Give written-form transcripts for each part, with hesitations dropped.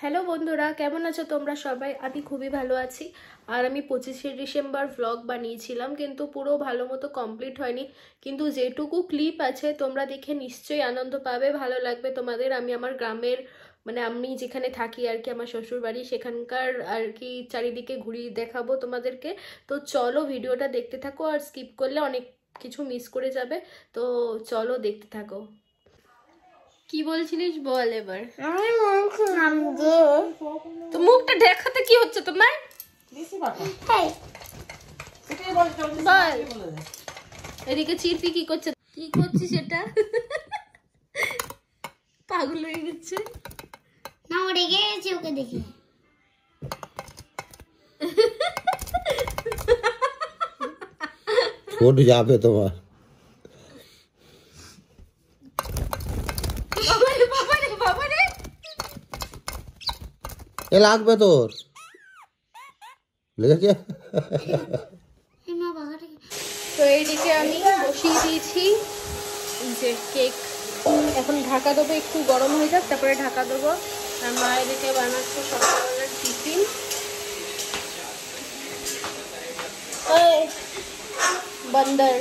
Hello বন্ধুরা, কেমন আছো তোমরা সবাই? আমি খুবই ভালো আছি। আর আমি 25শে ডিসেম্বর ভ্লগ বানিয়েছিলাম, কিন্তু পুরো ভালো মতো কমপ্লিট হয়নি। কিন্তু যেটুকু ক্লিপ আছে তোমরা দেখে নিশ্চয়ই আনন্দ পাবে, ভালো লাগবে তোমাদের। আমি আমার গ্রামের আমি যেখানে থাকি আর কি, আমার শ্বশুর বাড়ি, সেখানকার আর কি চারিদিকে ঘুরিয়ে দেখাবো তোমাদেরকে। তো চলো ভিডিওটা দেখতে থাকো, আর স্কিপ করলে অনেক কিছু মিস করে যাবে। তো চলো দেখতে থাকো। কি বলছিলিস বল এবার। আমি বলছিলাম যে তো মুখটা দেখাতে কি হচ্ছে তোমার? বল। এদিকে চিরপি কি করছে? কি করছিস সেটা? পাগল হয়ে গেছে না, ও রেগে গেছে, ওকে দেখি। ঠোঁট যাবে তোমার। এ লাগবে তোর, লেগেছে। তো এইদিকে আমি বসিয়ে দিয়েছি যে কেক, এখন ঢাকা দেবো, একটু গরম হয়ে যাক তারপরে ঢাকা দেবো। আর মা এদিকে বানাচ্ছে সকালবেলার টিফিন। বন্দর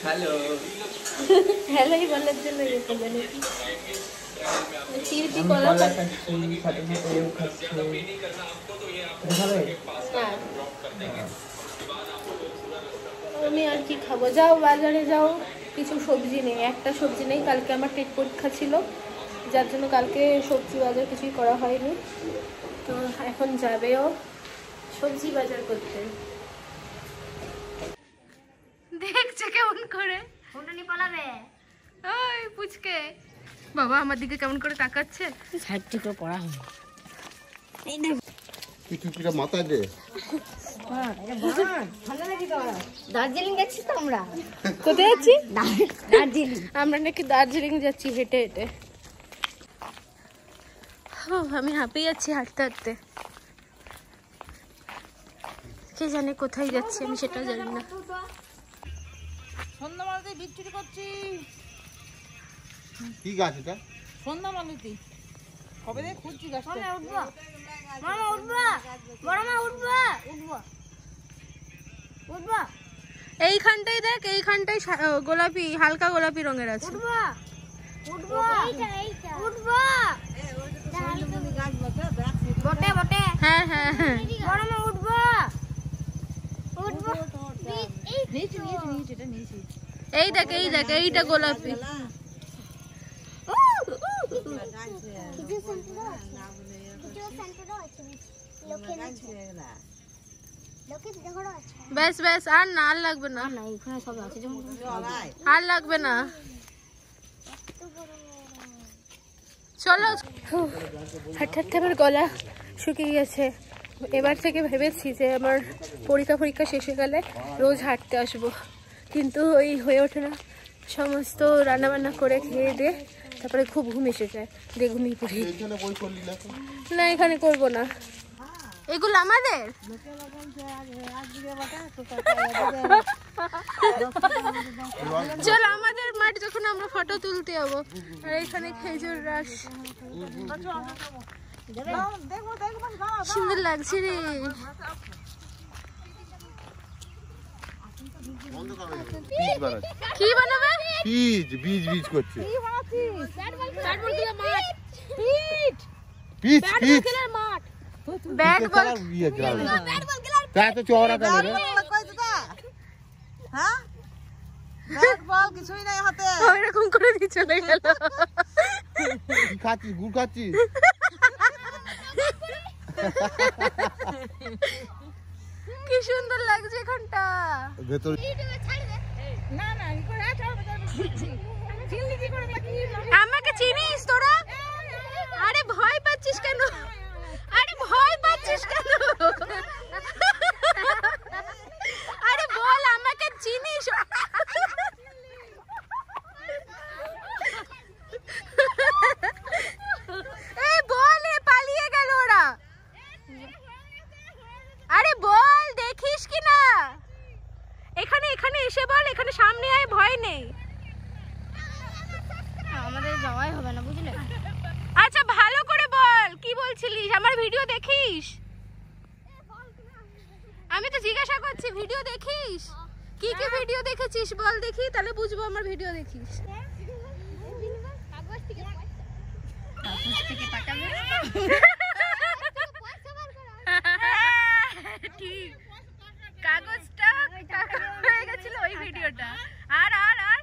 হ্যালো হ্যালোই বলার জন্য রেখে দেন। চিরপি কলা আমি আর কি খাবো? যাও বাজারে যাও, কিছু সবজি নেই, একটা সবজি নেই। কালকে আমার টেট পরীক্ষা ছিল, যার জন্য কালকে সবজি বাজার কিছুই করা হয়নি। তো এখন যাবেও সবজি বাজার করতে। দেখছে কেমন করে, ফোনটা পালাবে। ওই পুচকে বাবা আমার দিকে কেমন করে তাকাচ্ছে। সাইড থেকে পড়া হবে। এই দেখ কিছুটা মাথায় দে। দার্জিলিং যাচ্ছি তো আমরা। কোথায় যাচ্ছি? দার্জিলিং। আমরা নাকি দার্জিলিং যাচ্ছি হেঁটে হেঁটে। আমি হাঁপিয়ে যাচ্ছি হাঁটতে হাঁটতে। কে জানে কোথায় যাচ্ছি, আমি সেটা জানি না। সন্ধ্যামালতি বিচ্ছুরি করছি। কি গাছ এটা? সন্ধ্যামালতি কবে থেকে খুঁজছি গাছটা। উঠবা মামা, উঠবা বড় মা, উঠবা উঠবা উঠবা এইখানটাই দেখ, এইখানটাই গোলাপি, হালকা গোলাপি রঙের আছে। উঠবা উঠবা উঠবা। বটে বটে। হ্যাঁ হ্যাঁ হ্যাঁ, বড় মা উঠবা উঠবা। নিয়েছি নিয়েছি নিয়েছি, এটা নিয়েছি। এই দেখ এই দেখ, এইটা গোলাপি। ব্যাস ব্যাস, আর না, আর লাগবে না, আর লাগবে না। চলো। হাঁটতে হাঁটতে আমার গলা শুকিয়ে গেছে। এবার থেকে ভেবেছি যে আমার পরীক্ষা শেষ হয়ে গেলে রোজ হাঁটতে আসবো, কিন্তু ওই হয়ে ওঠে না। সমস্ত রান্নাবান্না করে খেয়ে দিয়ে তারপরে খুব ঘুম এসে যায়, দিয়ে ঘুমিয়ে পড়ি। না এখানে করবো না, এগুলো আমাদের। চল আমাদের মাঠ, যখন আমরা ফটো তুলতে যাবো। আর এখানে খেজুর রস, সুন্দর লাগছে রে। কি বানাবে? বীজ বীজ বীজ করছে। পিচ পিচ ব্যাট বল এত চওড়া কেন রে? হ্যাঁ ব্যাট বল কিছুই নাই হাতে। ওইরকম করে দিয়ে চলে গেল। কি খাচ্ছিস? গুড় খাচ্ছিস? কি সুন্দর লাগছে এখানটা। ভেতর না না আমাকে চিনিস তোরা? আরে ভয় পাচ্ছিস কেন? আরে ভয় পাচ্ছিস কেন? আরে বল, আমাকে চিনিস? এই বল, পালিয়ে গেল ওরা। আরে বল, দেখিস কি না? এখানে এখানে এসে বল, এখানে সামনে আয়, ভয় নেই। আমাদের যাওয়াই হবে না, বুঝলে? আচ্ছা ভালো করে বল, কি ভিডিও দেখিস? কি কি ভিডিও দেখেছিস বল দেখি, তাহলে বুঝবো আমার ভিডিও দেখিস। ঠিক, কাগজটা টাকা হয়ে গেছিল ওই ভিডিওটা। আর আর আর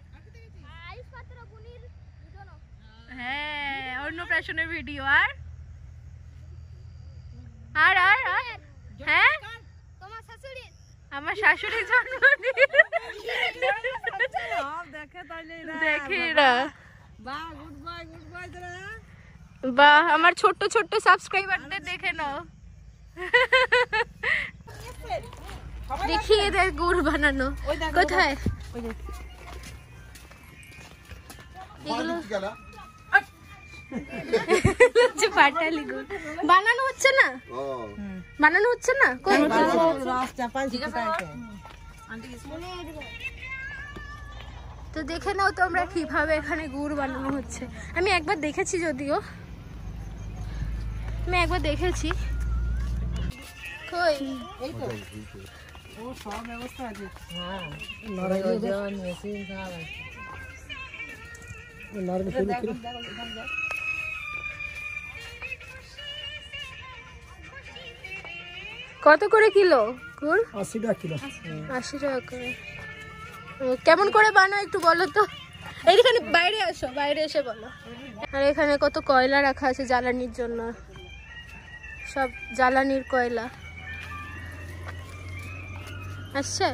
হ্যাঁ, অন্নপ্রাশনের ভিডিও। আর আর আর আর হ্যাঁ, তোমার শাশুড়ি আমার শাশুড়ির জন্মদিন দেখে তাইলে দেখে না। বাহ, গুড বাই তোরা। বাহ, আমার ছোট্ট ছোট্ট সাবস্ক্রাইবারদের দেখে নাও। দেখি এদের গুড় বানানো কোথায়। এগুলো হচ্ছে পাটালি গুড়। বানানো হচ্ছে না, ও বানানো হচ্ছে না। কই? রস চাপাই তো দেখে নাও তোমরা কিভাবে এখানে গুড় বানানো হচ্ছে। আমি একবার দেখেছি, যদিও আমি একবার দেখেছি। কই? এই তো ও সব ব্যবস্থা আছে। হ্যাঁ, মেশিন সব আছে। কত করে কিলো গুড়? 80 টাকা কিলো। 80 টাকা করে। কেমন করে বানাও একটু বলো তো। এইখানে বাইরে আসো, বাইরে এসে বলো। আর এখানে কত কয়লা রাখা আছে জ্বালানির জন্য, সব জ্বালানির কয়লা আসছে।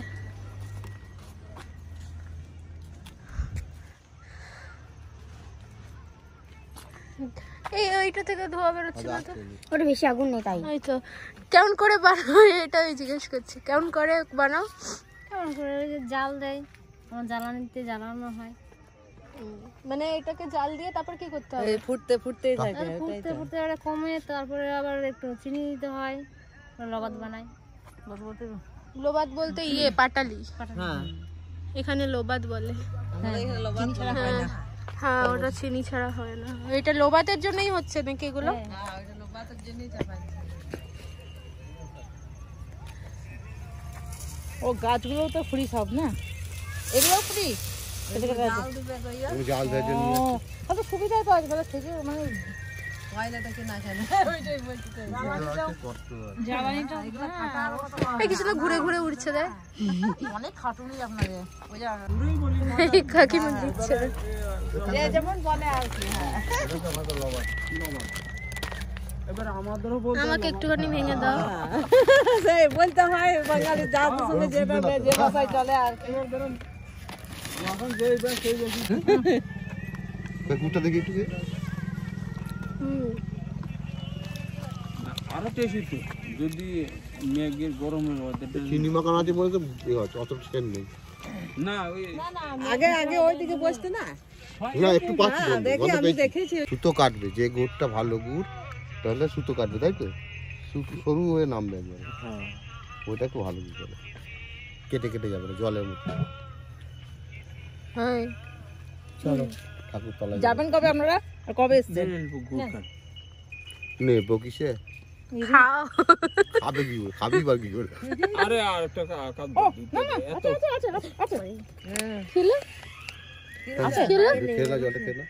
এই ওইটা থেকে ধোয়া বেরোচ্ছে না তো? ওটা বেশি আগুন নেই তাই। ওই তো, কেমন করে বানাও এটাই জিজ্ঞেস করছি। কেমন করে বানাও? কেমন করে জাল দেয়, আমার জ্বালানিতে জ্বালানো হয়। মানে এটাকে জাল দিয়ে তারপর কি করতে হবে? ফুটতেই থাকে। ফুটতে ফুটতে ওটা কমে, তারপরে আবার একটু চিনি দিতে হয়, লবাদ বানায়। লোবাদ বলতে ইয়ে পাটালি, হ্যাঁ, এখানে লোবাদ বলে। আমাদের এখানে লবণ ছাড়া হয় না। হ্যাঁ, ওটা চিনি ছাড়া হয় না। এটা লোবাদের জন্যই হচ্ছে নাকি এগুলো? হ্যাঁ, ওইটা লবণের জন্যই চাপাই। ও গাছগুলো তো ফ্রি সব না, এগুলো ফ্রি। জাল দেওয়ার জন্য কত সুবিধাই পাওয়া যায় তাহলে থেকে, মানে কয়লাটাকে না কেন ওইটাই বলতে চাই। জ্বালানিটা এই কিছু না ঘুরে ঘুরে উড়ছে দেয়। অনেক খাটুনি আপনাদের, ওই যে এই কাকিমা দিচ্ছে। যে যেমন বলে আর কি। হ্যাঁ, এবার আমাদেরও আমাকে একটুখানি ভেঙে দাও। সেই বলতে হয় বাঙালি জাত শুনে যেটা যে ভাষায় চলে আর কি। এখন যেই ব্যাগ সেই বেশি। কুটা দেখি একটু আরো টেস্টি তো, যদি মেঘের গরমের ওয়েদারটা চিনি মাখানো আছে বলে তো হচ্ছে, অত সেন নেই। না ওই আগে আগে ওইদিকে বসতে না। না একটু পাচ্ছি হ্যাঁ, দেখি আমি দেখেছি। সুতো কাটবে, যে গুড়টা ভালো গুড় তাহলে সুতো কাটবে, তাই তো সরু হয়ে নামবে একবারে। ওইটা একটু ভালো গুড় করে কেটে কেটে যাবে না জলের মধ্যে। হ্যাঁ, চলো ঠাকুর তলায় যাবেন কবে আপনারা, আর কবে এসছেন? গুড় খান। নে বকিসে খাও। খাবে কি করে, খাবি বা কি করে? আরে আর একটা কাপ এত খেলে খেলা জলটা খেলা।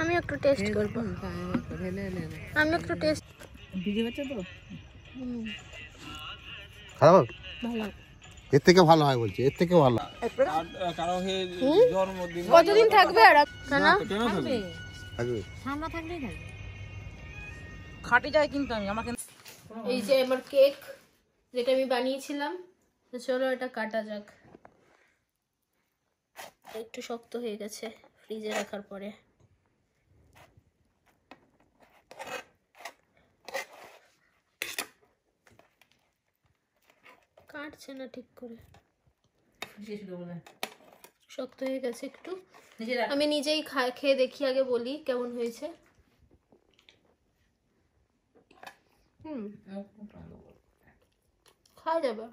আমি একটু টেস্ট করব। আমি একটু টেস্ট। ভিজে গেছে তো। খারাপ ভালো। এর থেকে ভালো হয় বলছে, এর থেকে ভালো। কারো হে জন্মদিন কতদিন থাকবে আর কেন? কেন থাকবে? থাকবে ঠান্ডা থাকলেই থাকে। খাটি যায় কিন্তু আমি আমাকে। এই যে আমার কেক যেটা আমি বানিয়েছিলাম, তো চলো এটা কাটা যাক। একটু শক্ত হয়ে গেছে ফ্রিজে রাখার পরে। কাটছে না ঠিক করে, শক্ত হয়ে গেছে একটু। আমি নিজেই খেয়ে দেখি, আগে বলি কেমন হয়েছে। খাওয়া যাবে।